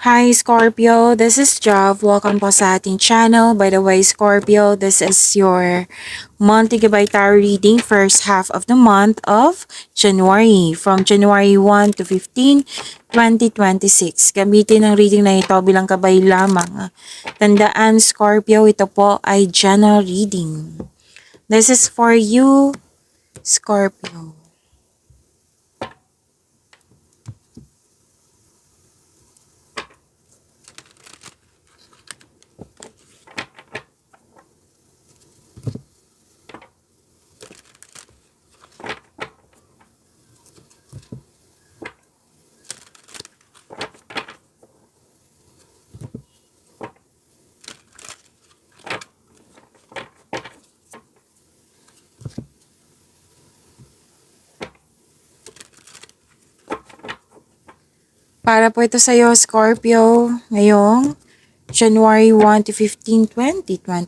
Hi Scorpio, this is Jav. Welcome po sa ating channel. By the way, Scorpio, this is your monthly Gabay Tarot reading first half of the month of January. From January 1 to 15, 2026. Gamitin ang reading na ito bilang gabay lamang. Tandaan Scorpio, ito po ay general reading. This is for you, Scorpio. Para po ito sa iyo, Scorpio, ngayong January 1 to 15, 2026.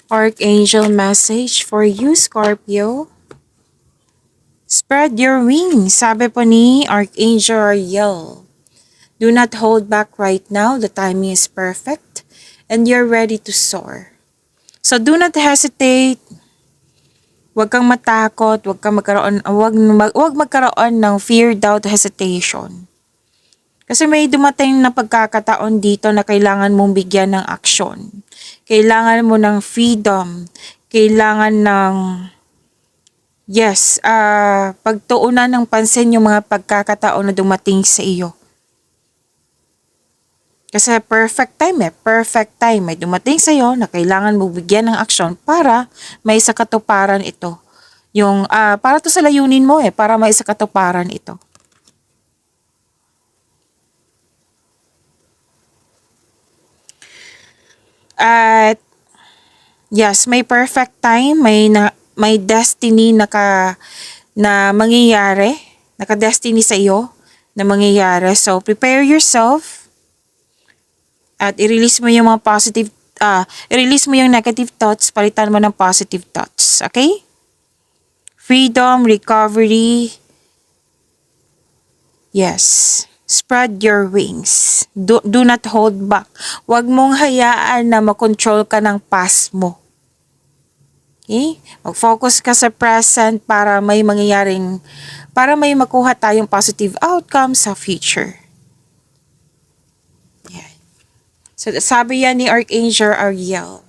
Archangel message for you, Scorpio. Spread your wings, sabi po ni Archangel Ariel. Do not hold back right now, the timing is perfect, and you're ready to soar. So do not hesitate. Huwag kang matakot, huwag magkaroon ng fear, doubt, hesitation. Kasi may dumating na pagkakataon dito na kailangan mong bigyan ng aksyon. Kailangan mo ng freedom. Kailangan ng, pagtuunan ng pansin yung mga pagkakataon na dumating sa iyo. Kasi perfect time. May dumating sa iyo na kailangan mo bigyan ng aksyon para may sa katuparan ito. Para to sa layunin mo para may sa katuparan ito. At yes, may perfect time, may destiny na mangyayari, naka-destiny sa iyo na mangyayari. So prepare yourself at i-release mo yung mga i-release mo yung negative thoughts, palitan mo ng positive thoughts, okay? Freedom, recovery. Yes. Spread your wings. Do not hold back. Huwag mong hayaan na makontrol ka ng past mo. Okay? Mag-focus ka sa present para may makuha tayong positive outcome sa future. Yeah. So, sabi yan ni Archangel Ariel.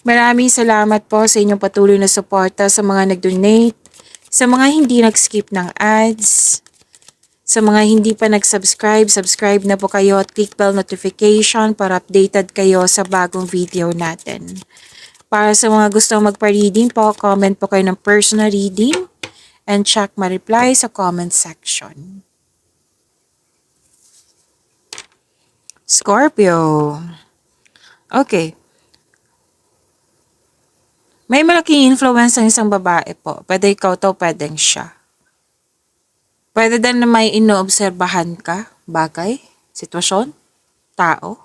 Maraming salamat po sa inyong patuloy na suporta sa mga nag-donate, sa mga hindi nag-skip ng ads, sa mga hindi pa nag-subscribe, subscribe na po kayo at click bell notification para updated kayo sa bagong video natin. Para sa mga gustong magpa-reading po, comment po kayo ng personal reading and check my reply sa comment section. Scorpio. Okay. May malaking influence ng isang babae po. Pwede ikaw to, pwedeng siya. Pwede din na may inoobserbahan ka, bagay, sitwasyon, tao.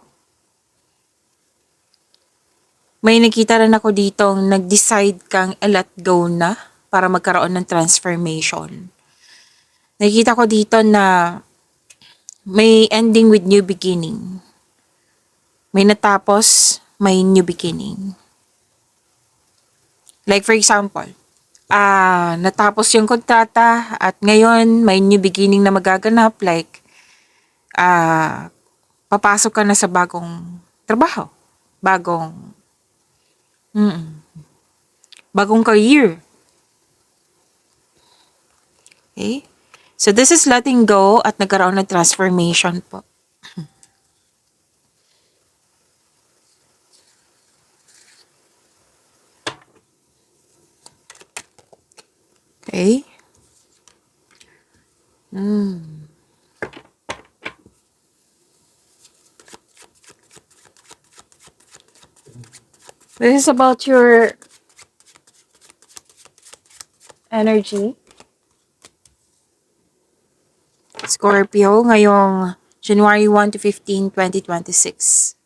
May nakita rin ako dito nag-decide kang let go na para magkaroon ng transformation. Nakita ko dito na may ending with new beginning. May natapos, may new beginning. Like for example, natapos yung kontrata at ngayon may new beginning na magaganap, like papasok ka na sa bagong trabaho, bagong career. Okay? So this is letting go at nagkaroon ng transformation po. Okay? This is about your energy. Scorpio, ngayong January 1 to 15, 2026.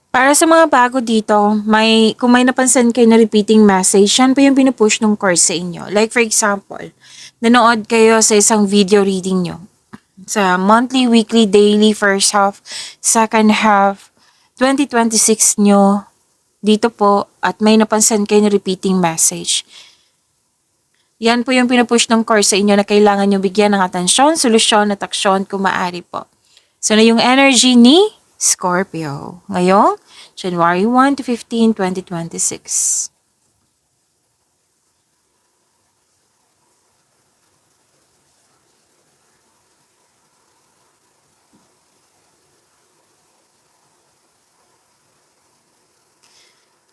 Para sa mga bago dito, kung may napansin kayo na repeating message, yan po yung pinupush ng course sa inyo. Like for example, nanood kayo sa isang video reading nyo. Sa monthly, weekly, daily, first half, second half, 2026 nyo, dito po, at may napansin kayo na repeating message. Yan po yung pinupush ng course sa inyo na kailangan nyo bigyan ng atensyon, solusyon at aksyon kung maaari po. So na yung energy ni Scorpio. Ngayong January 1 to 15, 2026.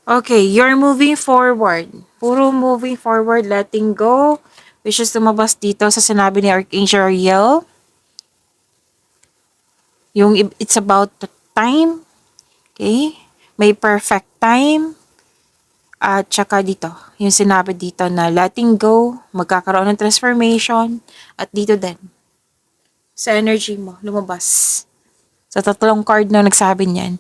Okay, you're moving forward. Puro moving forward, letting go. Which is lumabas dito sa sinabi ni Archangel Ariel. Yung it's about the time. Okay? May perfect time. At saka dito, yung sinabi dito na letting go, magkakaroon ng transformation. At dito din, sa energy mo, lumabas. Sa tatlong card na nagsabi niyan.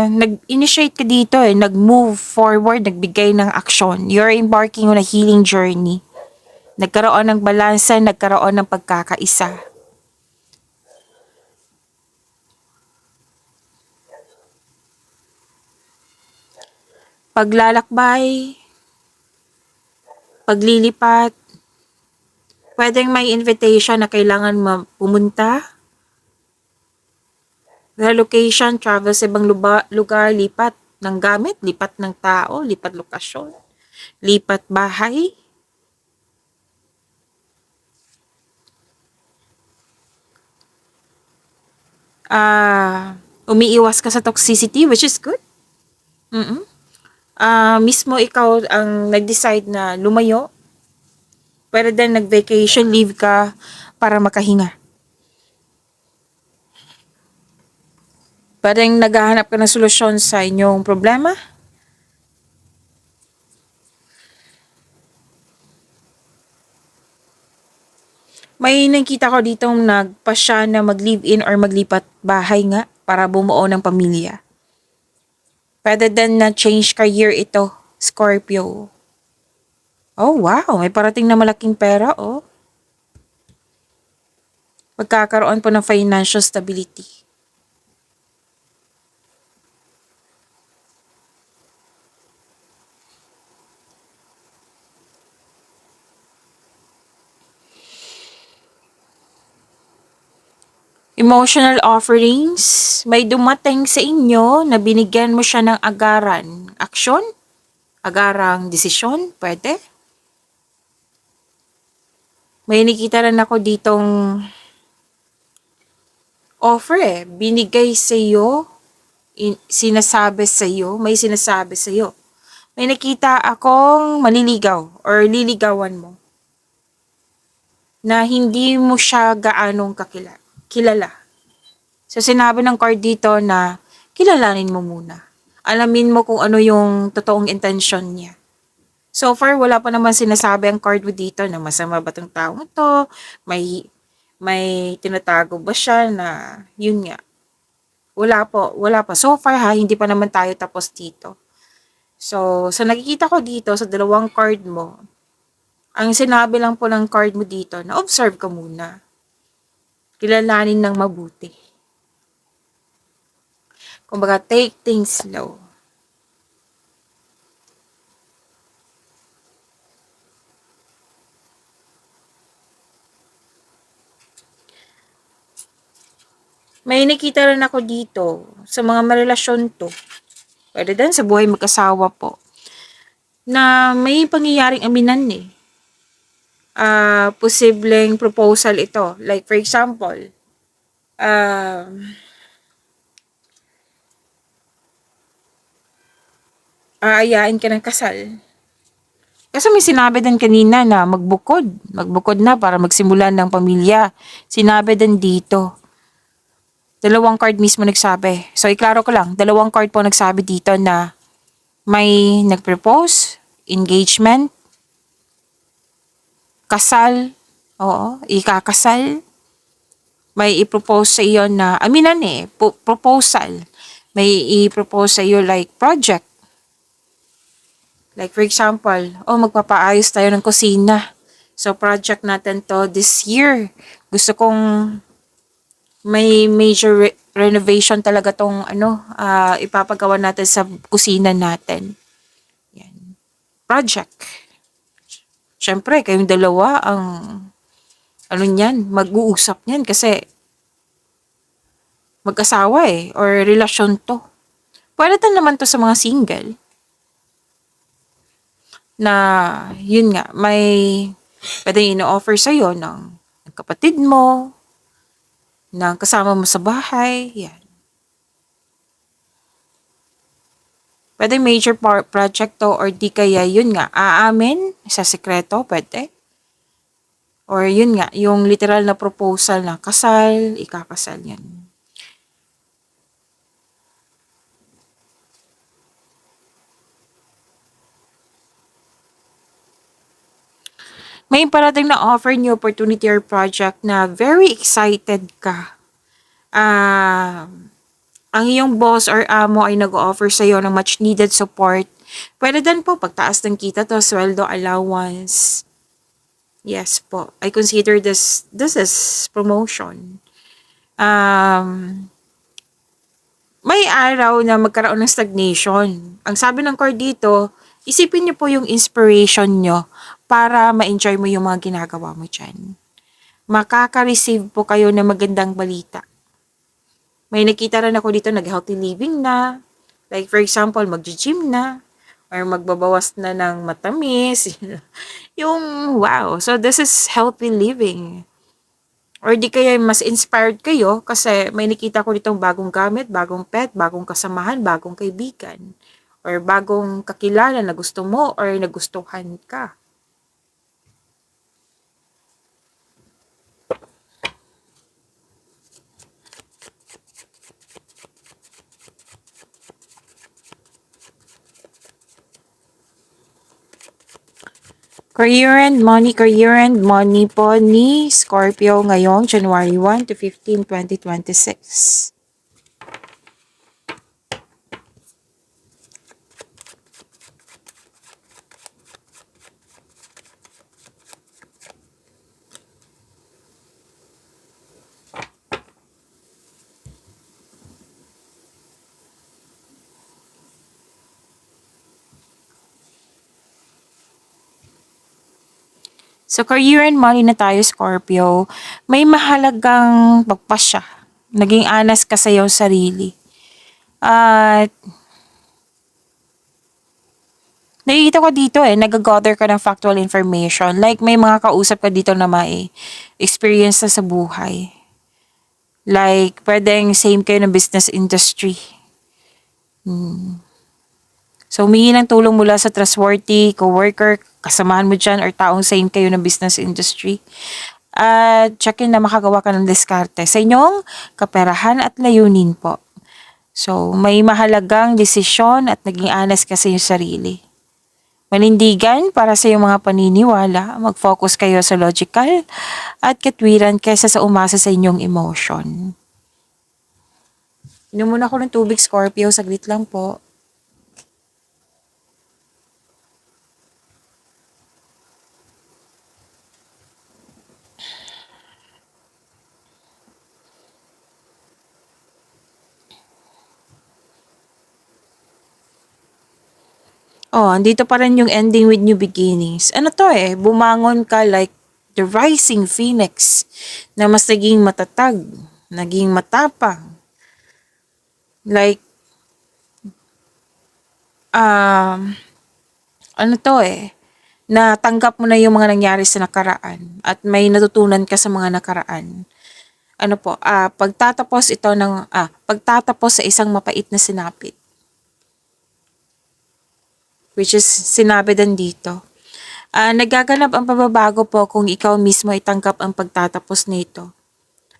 Nag-initiate ka dito nag-move forward, nagbigay ng action. You're embarking on a healing journey. Nagkaroon ng balansa, nagkaroon ng pagkakaisa. Paglalakbay, paglilipat, pwedeng may invitation na kailangan pumunta. Relocation, travel sa ibang lugar, lipat ng gamit, lipat ng tao, lipat lokasyon, lipat bahay. Umiiwas ka sa toxicity, which is good. Mismo ikaw ang nag-decide na lumayo. Pwede din nag-vacation leave ka para makahinga. Parang naghahanap ka ng solusyon sa inyong problema. May nakita ko ditong nagpasya na mag-live-in or maglipat bahay nga para bumuo ng pamilya. Pwede din na change career ito, Scorpio. Oh wow, may parating na malaking pera Magkakaroon po ng financial stability. Emotional offerings, may dumating sa inyo na binigyan mo siya ng agaran. Aksyon? Agarang desisyon? Pwede? May nakita rin ako ditong offer binigay sa iyo, sinasabi sa iyo, may sinasabi sa iyo. May nakita akong maliligaw or liligawan mo na hindi mo siya gaanong kilala. So sinabi ng card dito na kilalanin mo muna. Alamin mo kung ano yung totoong intention niya. So far, wala pa naman sinasabi ang card mo dito na masama ba tong taong ito, may tinatago ba siya na yun nga. Wala pa. So far hindi pa naman tayo tapos dito. So, sa nakikita ko dito sa dalawang card mo, ang sinabi lang po ng card mo dito na observe ka muna. Kilalanin ng mabuti. Kumbaga, take things slow. May nakita rin ako dito sa mga marelasyon to. Pwede din sa buhay mag-asawa po. Na may pangyayaring aminan posibleng proposal ito. Like for example, aayain ka ng kasal. Kasi may sinabi din kanina na magbukod na para magsimulan ng pamilya. Sinabi din dito. Dalawang card mismo nagsabi. So, iklaro ko lang. Dalawang card po nagsabi dito na may nag-propose, engagement, kasal, oo, ikakasal, may i-propose sa iyo na, aminan proposal, may i-propose sa iyo like project. Like for example, magpapaayos tayo ng kusina. So project natin to this year. Gusto kong may major renovation talaga tong ipapagawa natin sa kusina natin. Yan. Project. Siyempre, kayong dalawa ang niyan, mag-uusap niyan kasi mag-asawa or relasyon to. Pwede din naman to sa mga single na yun nga, may pwede ino-offer sa'yo ng kapatid mo, ng kasama mo sa bahay, yan. Pwede major project to or di kaya yun nga, aamin sa sekreto, pwede. Or yun nga, yung literal na proposal na kasal, ikakasal yan. May parating na offer new opportunity or project na very excited ka. Ang iyong boss or amo ay nag-offer sa iyo ng much needed support. Pwede din po pagtaas ng kita to, sweldo, allowance. Yes po. I consider this is promotion. May araw na magkaroon ng stagnation. Ang sabi ng card dito, isipin niyo po yung inspiration niyo para ma-enjoy mo yung mga ginagawa mo dyan. Makaka-receive po kayo ng magandang balita. May nakita rin ako dito nag-healthy living na. Like for example, mag-gym na. Or magbabawas na ng matamis. Yung wow. So this is healthy living. Or di kaya mas inspired kayo kasi may nakita ko ditong bagong gamit, bagong pet, bagong kasamahan, bagong kaibigan. Or bagong kakilala na gusto mo or nagustuhan ka. Career and money po ni Scorpio ngayong January 1 to 15, 2026. So, career and money na tayo, Scorpio. May mahalagang pagpasya. Naging honest ka sa iyong sarili. At, nakikita ko dito nag-gather ka ng factual information. Like, may mga kausap ka dito na may experience na sa buhay. Like, pwedeng same kayo ng business industry. So, humingi ng tulong mula sa trustworthy, coworker, kasamahan mo dyan, or taong same kayo ng business industry. At check-in na makagawa ka ng diskarte sa inyong kaperahan at layunin po. So, may mahalagang desisyon at naging honest ka sa iyong sarili. Manindigan para sa iyong mga paniniwala, mag-focus kayo sa logical at katwiran kaysa sa umasa sa inyong emotion. Inom muna ako ng tubig, Scorpio. Saglit lang po. Andito pa rin yung ending with new beginnings. Ano to bumangon ka like the rising phoenix na mas naging matatag, naging matapang. Like, ano to natanggap mo na yung mga nangyari sa nakaraan at may natutunan ka sa mga nakaraan. Ano po, pagtatapos sa isang mapait na sinapit. Which is sinabi din dito. Nagaganap ang pagbabago po kung ikaw mismo ay tanggap ang pagtatapos nito.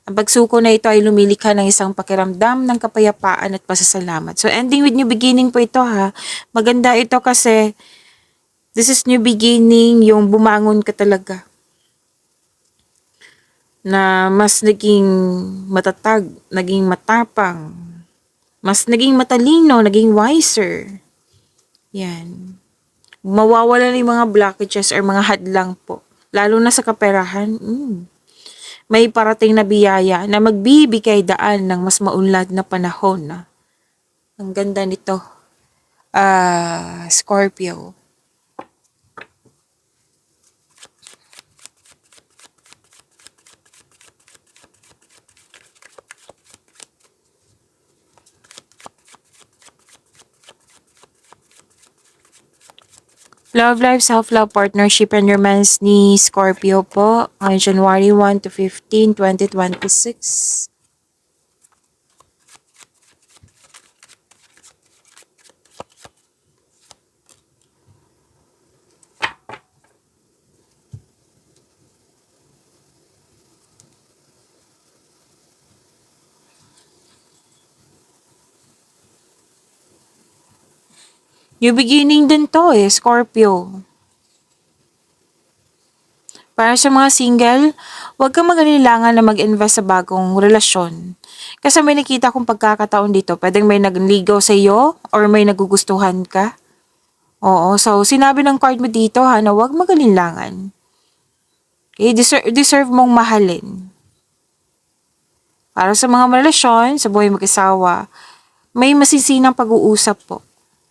Ang pagsuko na ito ay lumilikha ng isang pakiramdam ng kapayapaan at pasasalamat. So ending with new beginning po ito Maganda ito kasi this is new beginning, yung bumangon ka talaga. na mas naging matatag, naging matapang, mas naging matalino, naging wiser. Yan. Mawawala na yung mga blockages or mga hadlang po. Lalo na sa kaperahan, may parating na biyaya na magbibigay daan ng mas maunlad na panahon. Ang ganda nito, Scorpio. Love life, self-love, partnership, and romance ni Scorpio po on January 1 to 15, 2026. New beginning din to Scorpio. Para sa mga single, huwag kang mag-alilangan na mag-invest sa bagong relasyon. Kasi may nakita kong pagkakataon dito, pwedeng may nagligaw sa iyo or may nagugustuhan ka. Oo, so sinabi ng card mo dito na huwag mag-alilangan. Okay, deserve mong mahalin. Para sa mga relasyon, sa buhay mag-asawa, may masisinang pag-uusap po.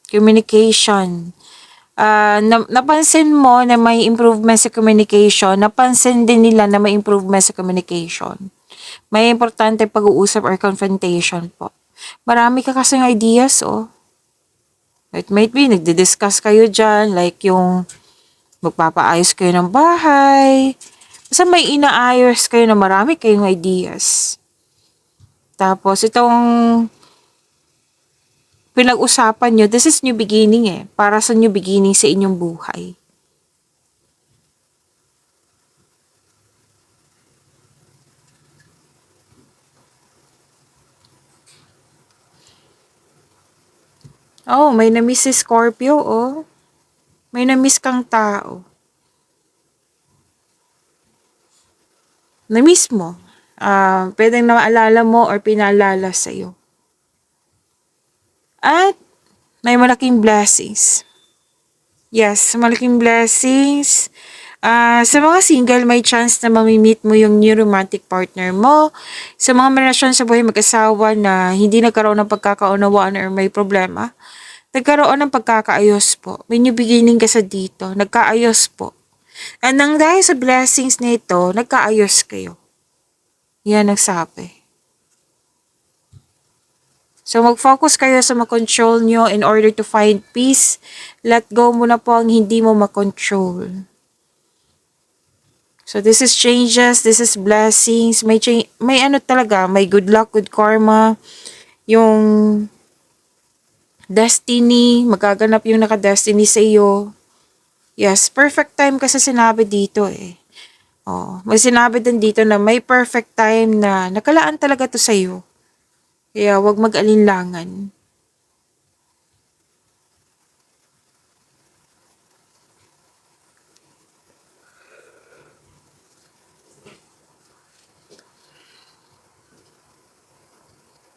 Communication. Napansin mo na may improvement sa communication, napansin din nila na may improvement sa communication. May importante pag-uusap or confrontation po. Marami ka kasing ideas, It might be, nagdi-discuss kayo dyan, like yung magpapaayos kayo ng bahay. Basta may inaayos kayo na marami kayong ideas. Tapos, itong pinag-usapan nyo, this is new beginning para sa new beginning sa inyong buhay. Oh, may na-miss si Scorpio, May na-miss kang tao. Na-miss mo. Pwedeng naalala mo or pinaalala sa'yo. At may malaking blessings. Yes, malaking blessings. Sa mga single, may chance na mamimit mo yung new romantic partner mo. Sa mga relasyon sa buhay mag-asawa na hindi nagkaroon ng pagkakaunawaan or may problema, nagkaroon ng pagkakaayos po. May new beginning ka sa dito. Nagkaayos po. And nang dahil sa blessings nito, nagkaayos kayo. Yan nagsabi. So mag-focus kayo sa makontrol nyo in order to find peace. Let go muna po ang hindi mo makontrol. So this is changes, this is blessings. May ano talaga, may good luck, good karma. Yung destiny, magaganap yung naka-destiny sa iyo. Yes, perfect time kasi sinabi dito may sinabi din dito na may perfect time na nakalaan talaga to sa iyo. Kaya wag mag-alinlangan.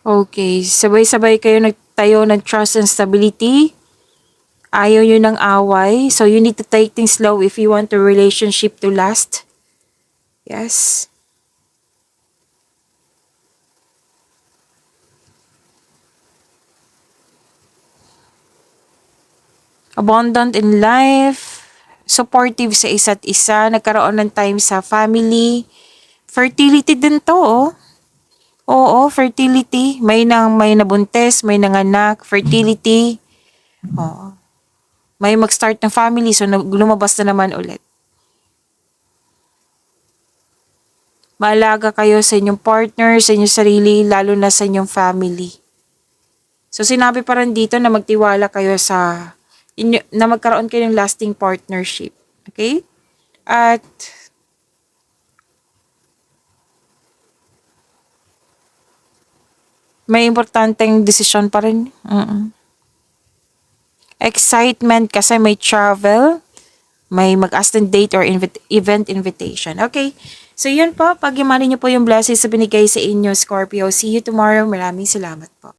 Okay, sabay-sabay kayo nagtayo ng trust and stability. Ayaw nyo ng away. So you need to take things slow if you want the relationship to last. Yes. Abundant in life. Supportive sa isa't isa. Nagkaroon ng time sa family. Fertility din to, Oo, fertility. May nabuntis, may nanganak. Fertility. Oo. May mag-start ng family, so lumabas na naman ulit. Maalaga kayo sa inyong partner, sa inyong sarili, lalo na sa inyong family. So sinabi pa rin dito na magtiwala kayo na magkaroon kayo ng lasting partnership. Okay? At may importanteng desisyon pa rin. Excitement kasi may travel. may mag-ask ng date or event invitation. Okay? So, yun po. Pag-imanin niyo po yung blessings na binigay sa inyo, Scorpio. See you tomorrow. Maraming salamat po.